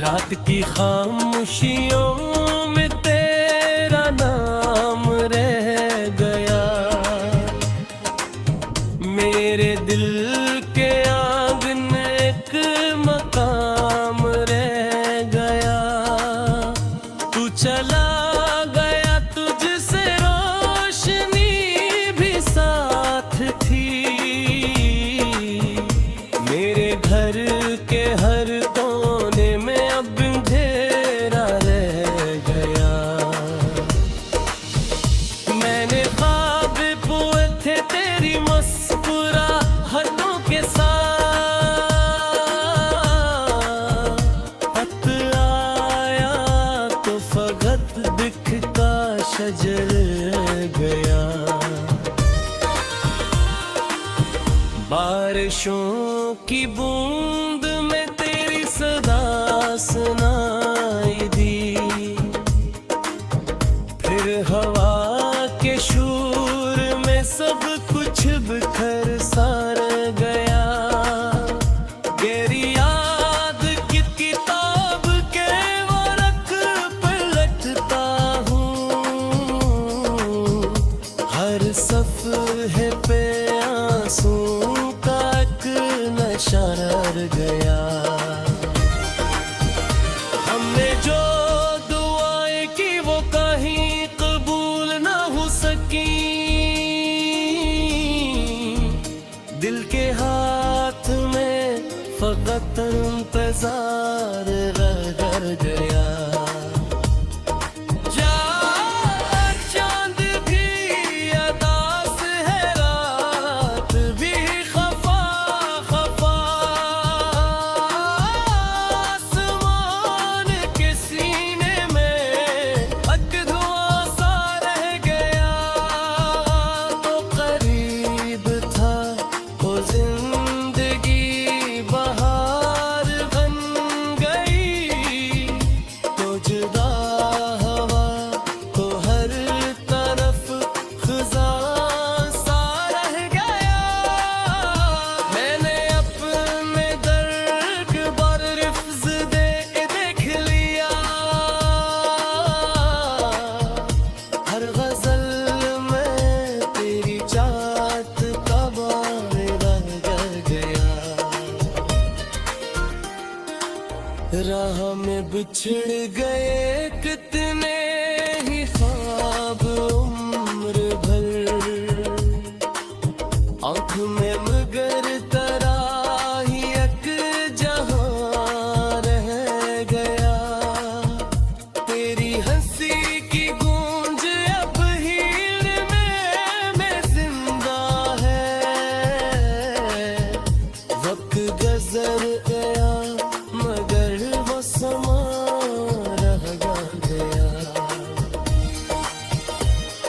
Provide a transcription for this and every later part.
रात की खामोशियों में तेरा नाम रह गया, मेरे दिल के आंगन एक मकाम रह गया। तू चला गया तुझसे रोशनी भी साथ थी, मेरे घर के हर कोने में अब अंधेरा रह गया। मैंने ख्वाब बुए थे तेरी मुस्कुराहटों के साथ, खत आया तो फकत दिखता शजर गया। बारिशों की बूंद में तेरी सदा सुनाई दी, फिर हवा के शूर में सब कुछ बिखर सार गया। गहरी याद की किताब के वर्क पलटता हूँ, हर सफ़हे पे आंसू का एक नशा रह गया। हमने जो दुआएं की वो कहीं कबूल ना हो सकी, दिल के हाथ में फकत इंतजार रह गया। जा चांद भी अदास है, रात भी खफा खफा, आसमान के सीने में एक धुआं सा रह गया। तो करीब था वो जिंदगी बहार बन गई, तो जुदा हवा तो हर तरफ खिज़ां सा रह गया। मैंने अपने दर्द पर रिफ्ज़ दे देख लिया, हर गज़ल में तेरी चाहत का बार रह गया। राह में बिछड़ गए कितने ही ख्वाब उम्र भर, आँख में मगर तरा ही एक जहां रह गया। तेरी हंसी की गूंज अब हीर में जिंदा है, वक्त गुज़र गया मगर वो समा रह गया।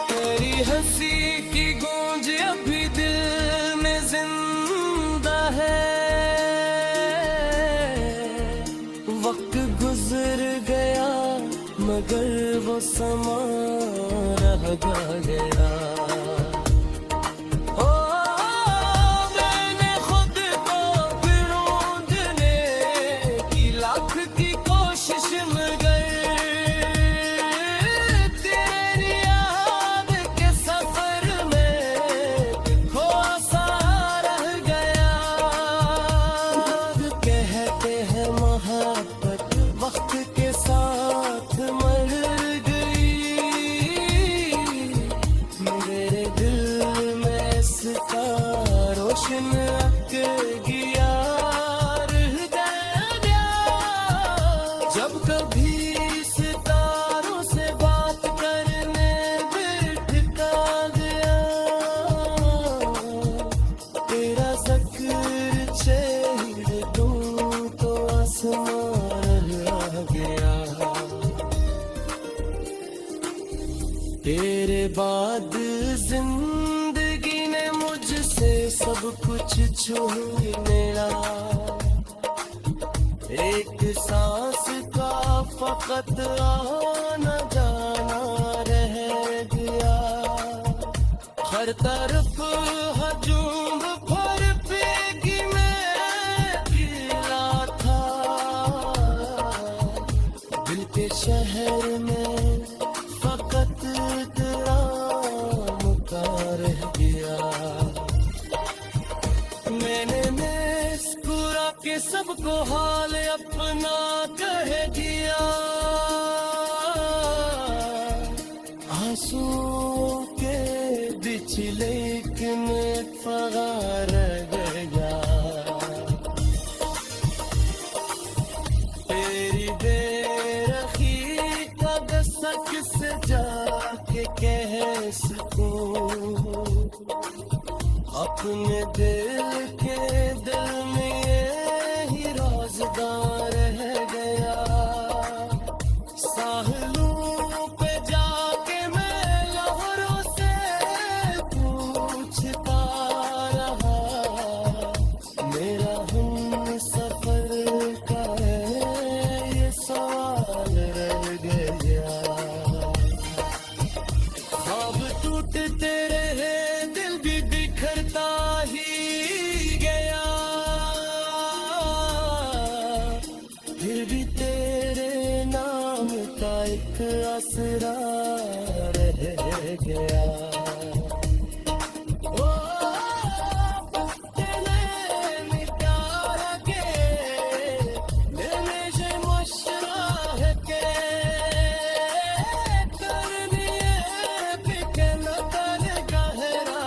तेरी हंसी की गूंज अभी दिल में जिंदा है, वक्त गुजर गया मगर वो समा रह गया। ओ मैंने खुद को ढूंढने की लाख की कोशिश मगर तेरी याद के सफर में खोया सा रह गया। लोग कहते हैं मोहब्बत वक्त के साथ मर गई, मेरे दिल में इसका रोशन अक गया रह गया। जब कभी सितारों से बात करने बिठका गया, तेरा ज़िक्र छेड़ दूं तो आसमान रह गया। तेरे बाद जिंदगी ने मुझसे सब कुछ छीन लिया, एक सांस का फकत आना जाना रह गया। हर तरफ हजूम भर पेगी में गिला था, दिल के शहर में फकत तेरा मुका रह गया। मैंने मुस्कुरा के सबको हाल अपना कह दिया। आंसू के बिचले में फगार गया। तेरी बेरखी का गुस्सा किससे जाके कह सकूं। अपने दिल के दिल में यही राज़दार रह गया। साहिलों पे जाके मैं लहरों से पूछता रहा। मेरा हम सफर का है ये सवाल रह गया। ख्वाब टूटते रहे दिल भी बिखरता ही गया। फिर भी तेरे नाम का एक आसरा रह गया। ओ तेने प्यार के मैंने जे मशरा के करनी बिकन कर गहरा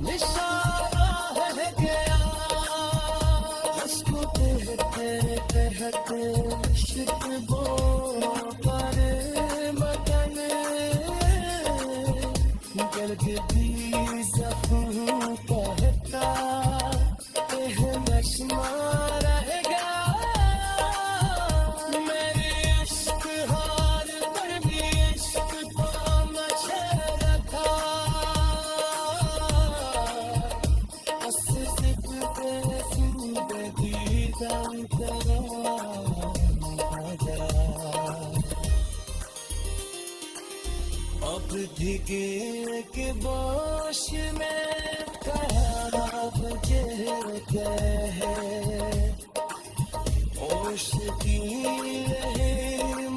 निशाना है गया। उसको कहते कहते शिकवो पर मगन गलगदी ज़ख्म कहता नशमा रह गया। मेरे इश्क हार पर भी इश्क को मशहूर था। अब भीगे के बोश में खराब जगह है। होश की रहे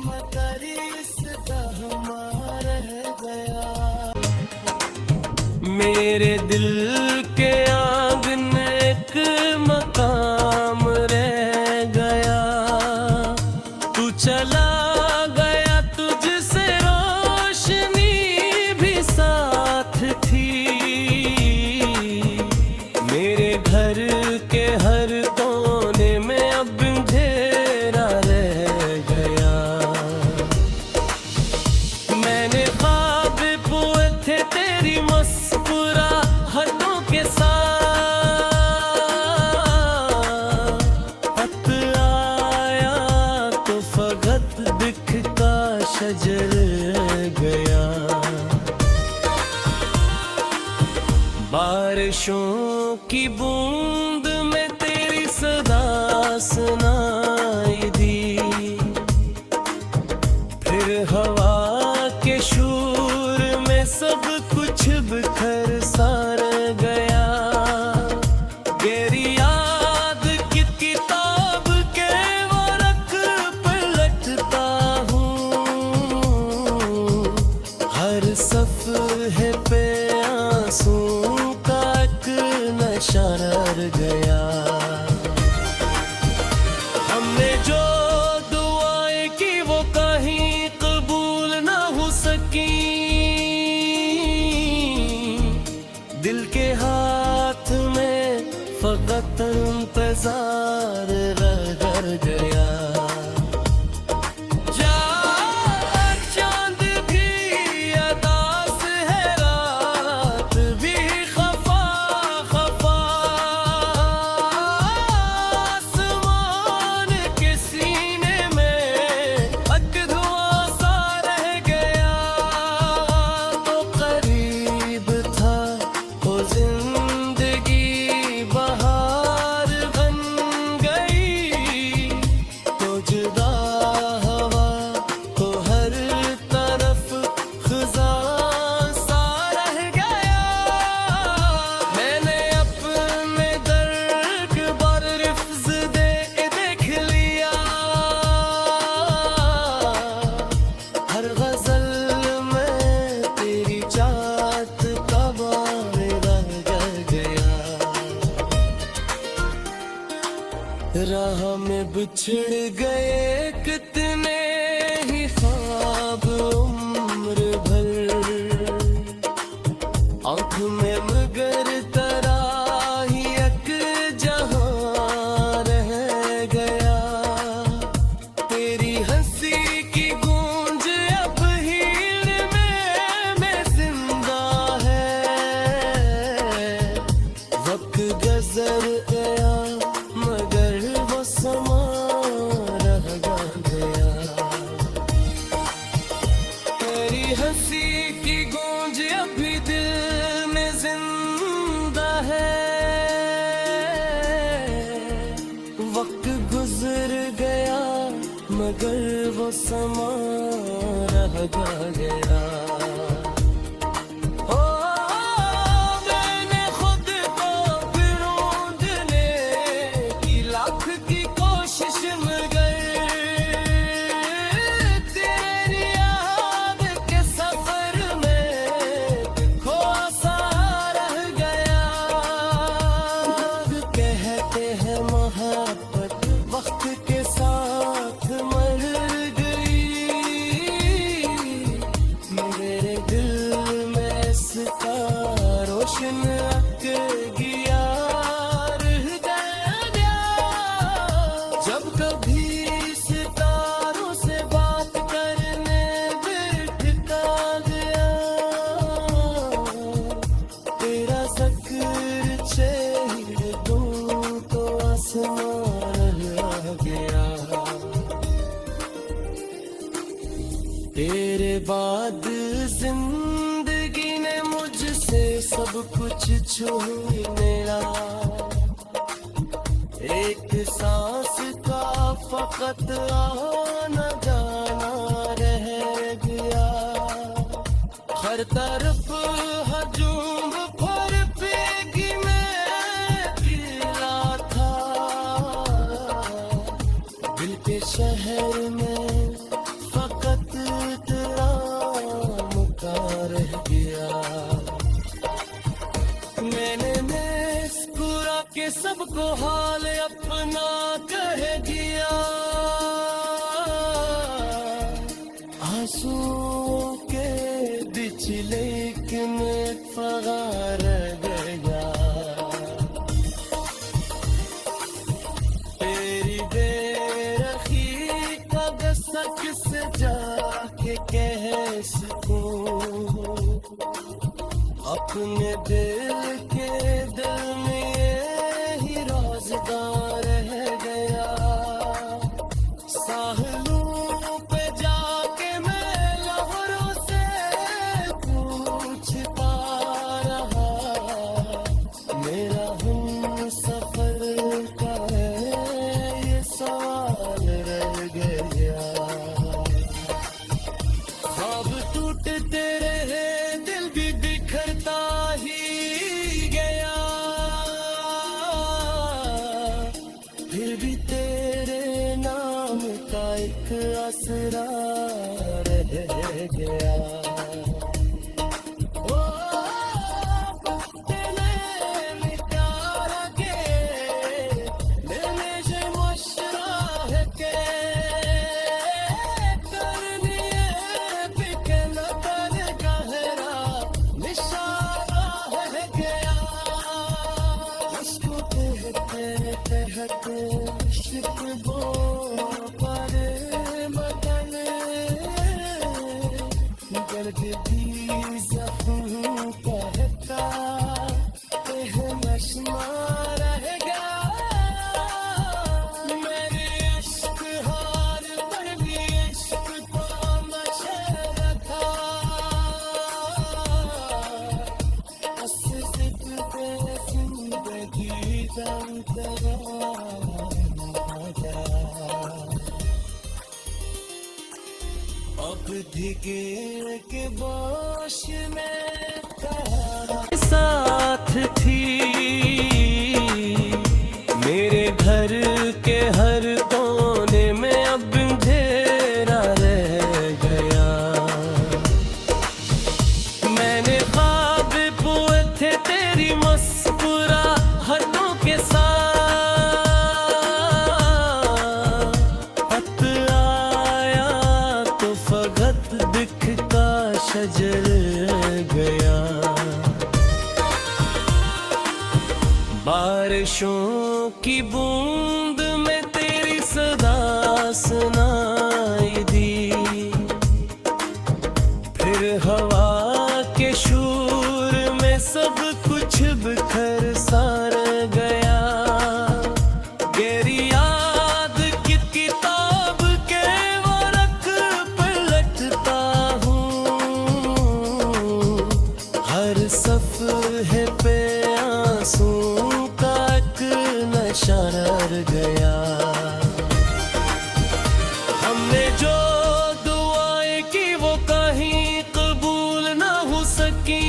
मदरिस दहमा रह गया। मेरे दिल के आंगन एक मकाम रह गया। तू चला गया तुझसे रोशनी भी साथ थी। मेरे घर के हर कोने में अब अंधेरा रह गया। मैंने ख्वाब बुए थे तेरी मुस्कुराहटों के साथ। खत आया तो फगत बिखता शजर गया। बारिशों की बूंद में तेरी सदा सुनाई दी। फिर हवा के शूर में सब कुछ बिखर सार गया। गहरी याद की किताब के वरक पलटता हूँ। हर सफ़हे पे आंसू का एक नशा रह गया। हमने जो दुआएं की वो कहीं कबूल बिछड़ गए कितने ही ख्वाब उम्र भर, आँख में मगर तराही एक जहां रह गया। तेरी हंसी की गूंज अब हीर में जिंदा है। वक्त गुजर गया मगर वो समा रह गया। तेरी हंसी की गूंज अभी दिल में जिंदा है। वक्त गुजर गया मगर वो समा रह गया। वक्त के साथ मर गई, मेरे दिल में इसका रोशन अक गया रह गया। जब कभी सितारों से बात करने बैठता गया, तेरा ज़िक्र छेड़ दूं तो आसमान गया। तेरे बाद जिंदगी ने मुझसे सब कुछ छीन लिया। एक सांस का फकत आना जाना रह गया। हर तरफ हजूम पर पेगी मैं गिरा था। दिल के शहर में फकत तेरा मुका रह गया। मैंने मुस्कुरा के सबको हाल अपना कह दिया। आंसुओं के बीच लेकिन फगार गया। तेरी किससे जाके कह सकूं, अपने दिल के दिल में ही रोजगार रह गया। साहलों पे जाके मैं लहरों से पूछता रहा। मेरा हम सफर का है ये सवाल रह गया। टूटते रहे दिल भी बिखरता ही गया। फिर भी तेरे नाम का एक आसरा रह गया। अब धिके के बोश में साथ थी। मेरे घर के हर कोने में अब अंधेरा रह गया। मैंने ख्वाब बुए थे तेरी मुस्कुराहटों के साथ। जल गया। बारिशों की बूंद में तेरी सदा सुनाई दी, फिर हवा के शूर में सब कुछ बिखर सार गया। गहरी याद की किताब के वरक पलटता हूँ, हर सफ़हे पे आंसू का एक नशा रह गया। हमने जो दुआएं की वो कहीं कबूल ना हो सकी,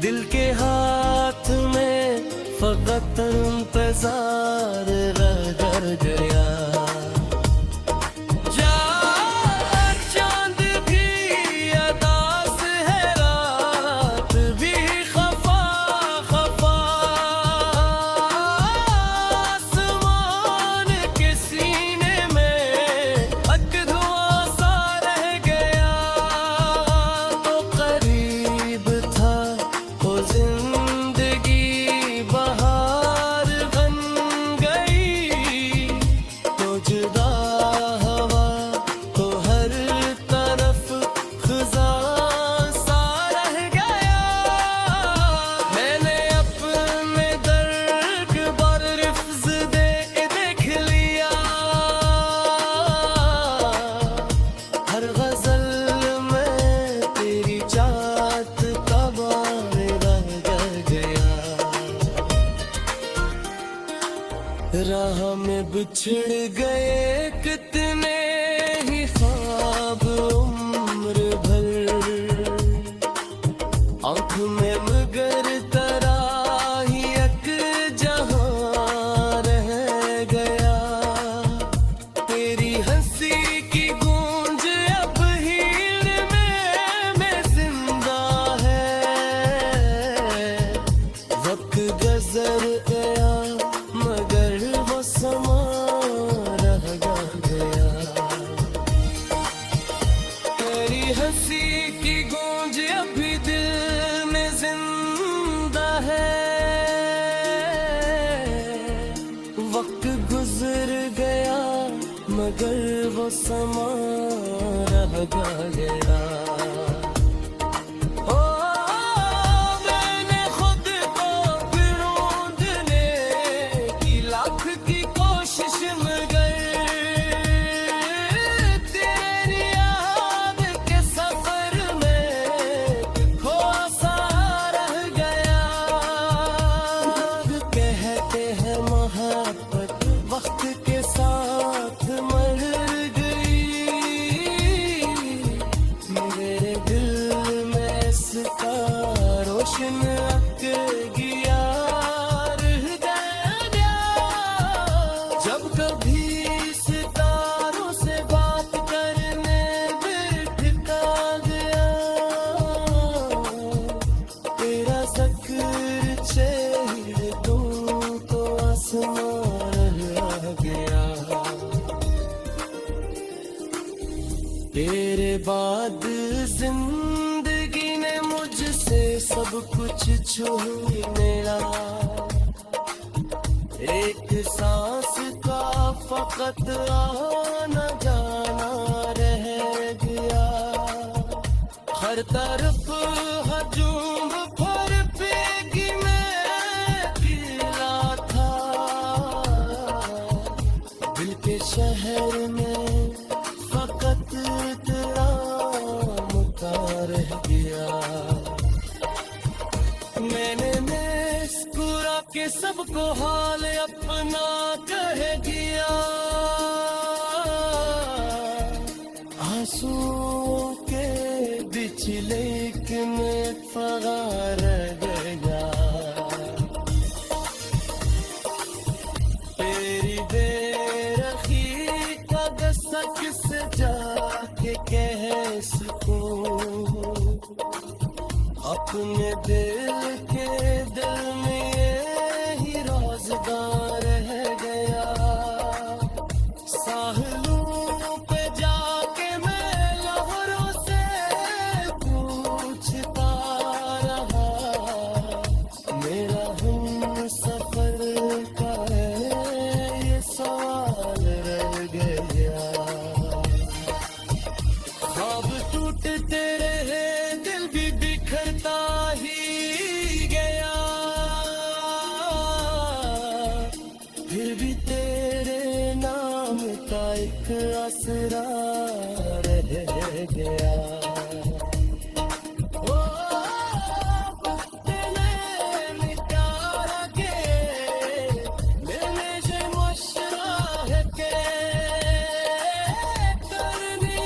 दिल के हाथ में फकत इंतजार रह गया। चांद भी अदास है, रात भी खफा खफा, आसमान के सीने में एक धुआं सा रह गया। तो करीब था वो जिंदगी बहार बन गई, तो जुदा हवा तो हर तरफ खिज़ां सा रह गया। मैंने अपने दर्द पर रिफ्ज़ दे देख लिया, हर गज़ल में तेरी चाहत का बार रह गया। राह में बिछड़ गए कितने ही ख्वाब उम्र भर, आँख में मगर तरा ही एक जहां रह गया। तेरी हंसी की गूंज अब हीर में जिंदा है। वक्त गुज़र गया मगर वो समा रह गया। तेरी हंसी की गूंज अभी दिल में जिंदा है। वक्त गुजर गया मगर वो समा रह गया। ओ मैंने खुद को ढूंढने की लाख की कोशिश मगर तेरी याद के सफर में खोआ सा रह गया। लोग कहते हैं मोहब्बत वक्त के साथ मर गई, मेरे दिल में इसका रोशन अक गया रह गया। जब कभी सितारों से बात करने बिठका गया, तेरा ज़िक्र चेहरे तू तो आसमां रह गया। तेरे बाद जिंदगी ने मुझसे सब कुछ छीन लिया। एक सांस का फकत आना जाना रह गया। हर तरफ हजूम भर पेगी मैं गिरा था, दिल के शहर में फकत तेरा मुका रह गया। मैंने मुस्कुरा के सबको हाल अपना कह दिया, आंसुओं के बिचले में फगार गया। तेरी बेरखी का गुस्सा किससे जाके कह सकूं, अपने दिल के दिल में यही रोजगार रह गया। साहिलों पे जाके मैं कहरा रह गया। ओ वक्त ने निकारा के मैंने जो मशरा के करनी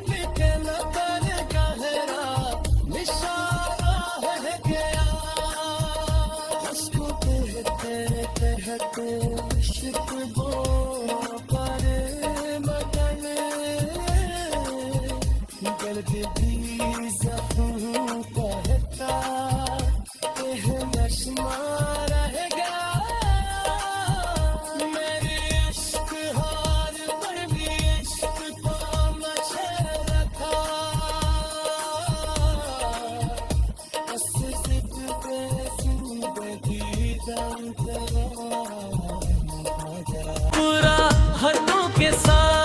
पिके न कर कहरा निशारा है गया। उसको कहते कहते इश्क वो पर मगन दर्द भी ज़ख्म कहता नशमा रह गया। मेरे इश्क हार पर भी इश्क को मचे रखा। बस जिद पे जिंदगी दम तेरा पूरा हदों के साथ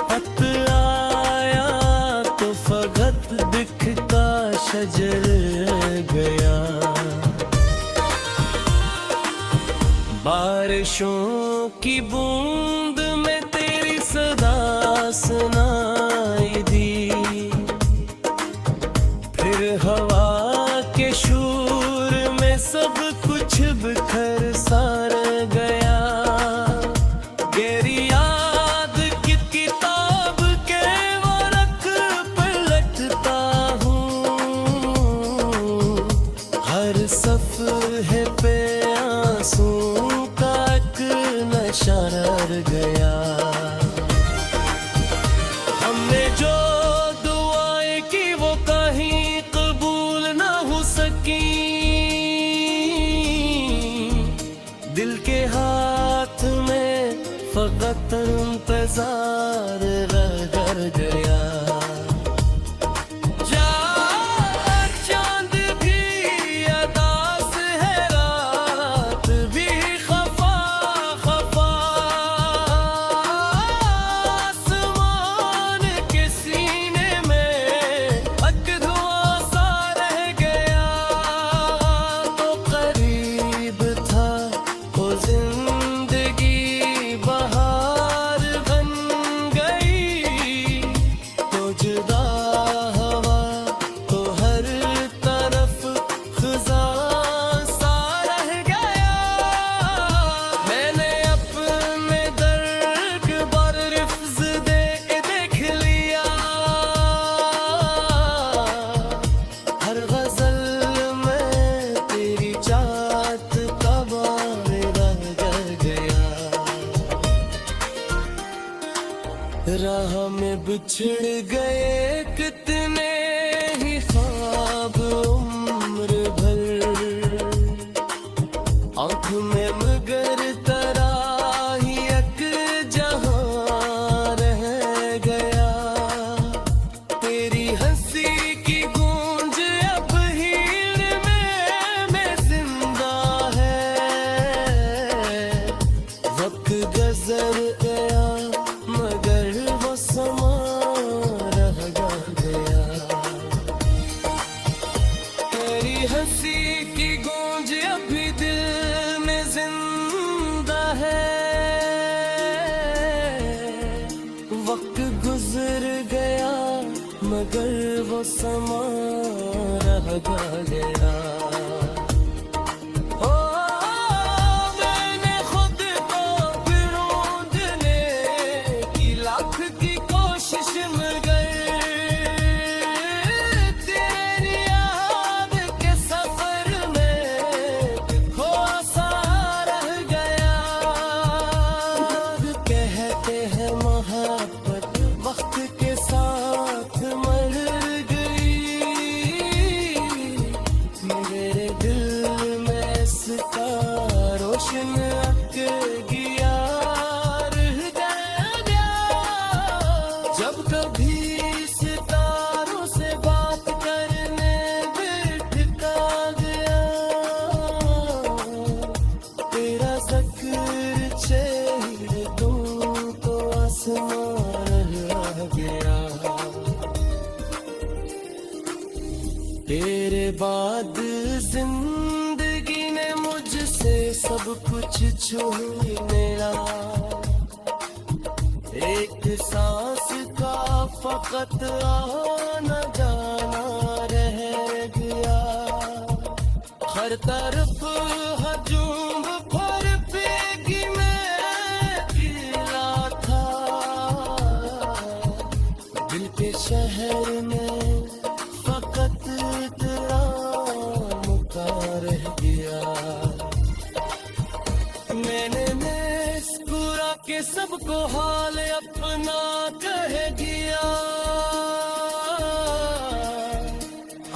खत आया तो फगत दिखता शजर गया। बारिशों की बूंद में तेरी सदा सुनाई दी। फिर हवा के शूर में सब कुछ बिखर सार गया। गहरी याद की किताब के वरक पलटता हूँ। हर सफ़हे पे आंसू का एक नशा रह गया। हमने जो दुआएं की वो कहीं कबूल ना हो सकी। दिल के हाथ में फकत इंतजार रह गया। चांद भी अदास है रात भी खफा खफा। आसमान के सीने में एक धुआं सा रह गया। तो करीब था वो जिंदगी बहार बन गई। तो जुदा हवा तो हर तरफ ख़ुज़ां सा रह गया। मैंने अपने दर्द पर रिफ्ज़ दे देख लिया। हर गज़ल में तेरी चाहत का बार रह गया। राह में बिछड़ गए कितने ही ख्वाब उम्र भर। आँख में मगर तराही एक जहां रह गया। तेरी हंसी की गूंज अब हीर में जिंदा है। वक्त गुज़र गया मगर वो समा रह गया। तेरी हंसी की गूंज अभी दिल में जिंदा है। वक्त गुजर गया मगर वो समा रह गया। ओ मैंने खुद को ढूंढने की लाख की कोशिश मगर तेरी याद के सफर में खोसा रह गया। कहते हैं मोहब्बत वक्त के साथ मर गई। मेरे दिल में इसका रोशन अक गया रह गया। जब कभी सितारों से बात करने बिठका गया। तेरा ज़िक्र छेड़ दूं तो आसमान रह गया। तेरे बाद जिंदगी ने मुझसे सब कुछ छूई मेरा, एक सांस का फकत आना जाना रह गया। हर तरफ हजूम भर पेगी मैं गिला था, दिल के शहर में फकत तेरा मुका रह गया। मैंने मुस्कुरा के सबको हाल अपना कह दिया,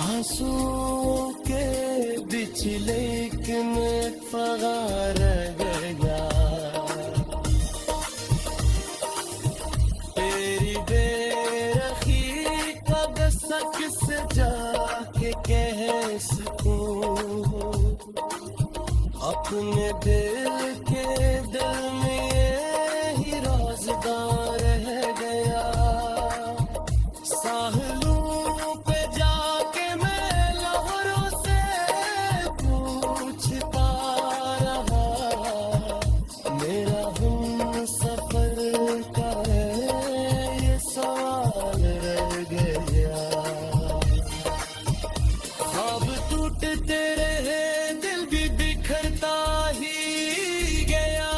आंसू के बीच लेकिन फगा रह गया। तेरी बेरखी का गुस्सा किससे जाके कह सकूं, अपने दिल के दिल में ही राज़दार रह गया। साहिलों पे जाके मैं लहरों से पूछता रहा, मेरा हम सफर का है ये सवाल रह गया। ख्वाब टूटते रहे दिल भी बिखरता ही गया,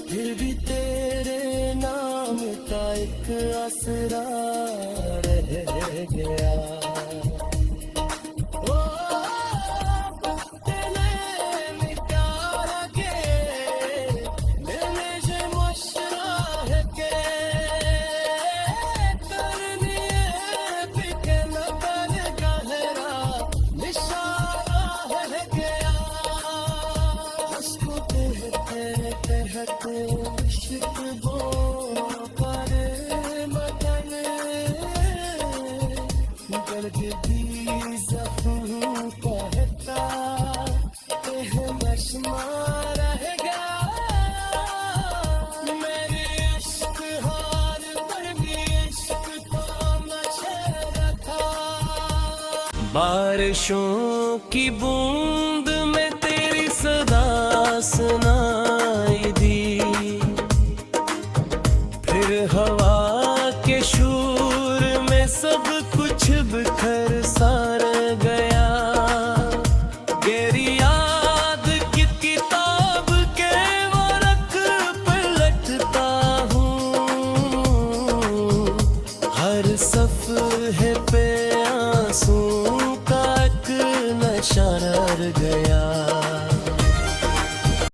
फिर भी तेरे नाम का एक आसरा रह गया। ओ तेने मिटार के मैंने जे मुशरा के करनी बिके न कर गहरा निशाना है गया। उसको कहते कहते इश्क वो पर मदन दर्द भी ज़ख्म कहता मशमा रह गया। मेरे इश्क हार पर भी इश्क तो मशहूर था। बारिशों की बूंद में तेरी सदा सुना